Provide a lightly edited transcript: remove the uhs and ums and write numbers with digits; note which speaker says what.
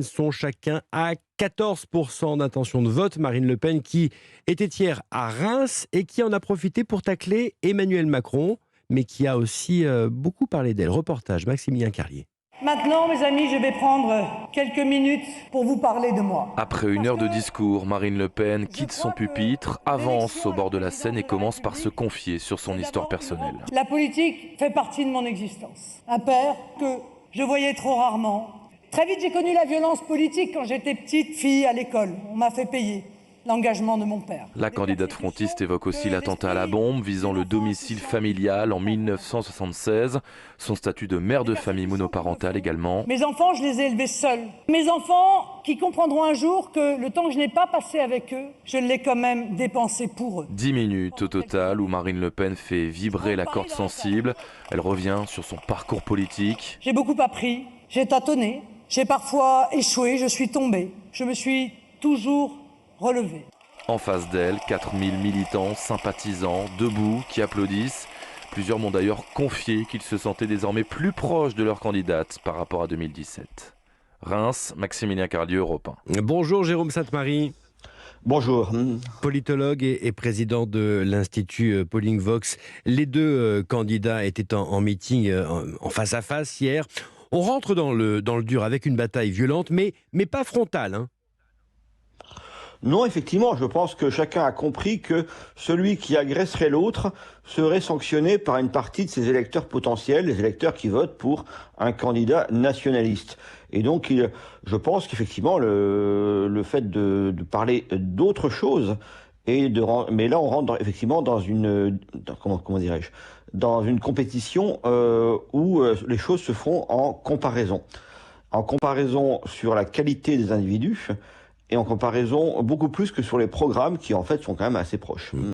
Speaker 1: sont chacun à 14% d'intention de vote. Marine Le Pen qui était hier à Reims et qui en a profité pour tacler Emmanuel Macron, mais qui a aussi beaucoup parlé d'elle. Reportage Maximilien Carlier.
Speaker 2: Maintenant, mes amis, je vais prendre quelques minutes pour vous parler de moi.
Speaker 3: Après une heure de discours, Marine Le Pen quitte son pupitre, avance au bord de la scène et commence par se confier sur son histoire personnelle.
Speaker 2: La politique fait partie de mon existence. Un père que je voyais trop rarement. Très vite, j'ai connu la violence politique quand j'étais petite fille à l'école. On m'a fait payer l'engagement de mon père.
Speaker 3: La candidate frontiste évoque aussi l'attentat à la bombe visant le domicile familial en 1976, son statut de mère de famille monoparentale également.
Speaker 2: Mes enfants, je les ai élevés seuls. Mes enfants qui comprendront un jour que le temps que je n'ai pas passé avec eux, je l'ai quand même dépensé pour eux.
Speaker 3: 10 minutes au total où Marine Le Pen fait vibrer la corde sensible. Elle revient sur son parcours politique.
Speaker 2: J'ai beaucoup appris, j'ai tâtonné, j'ai parfois échoué, je suis tombé. Je me suis toujours relevé.
Speaker 3: En face d'elle, 4000 militants, sympathisants, debout, qui applaudissent. Plusieurs m'ont d'ailleurs confié qu'ils se sentaient désormais plus proches de leur candidate par rapport à 2017. Reims, Maximilien Carlier, Europe 1.
Speaker 1: Bonjour Jérôme Sainte-Marie.
Speaker 4: Bonjour.
Speaker 1: Politologue et président de l'Institut Polling Vox. Les deux candidats étaient en meeting en face à face hier. On rentre dans le dur avec une bataille violente, mais pas frontale, hein.
Speaker 4: Non, effectivement, je pense que chacun a compris que celui qui agresserait l'autre serait sanctionné par une partie de ses électeurs potentiels, les électeurs qui votent pour un candidat nationaliste. Et donc, je pense qu'effectivement, le fait de parler d'autre chose, mais là, on rentre effectivement dans une, comment dirais-je, dans une compétition où les choses se font en comparaison. En comparaison sur la qualité des individus, et en comparaison beaucoup plus que sur les programmes qui en fait sont quand même assez proches.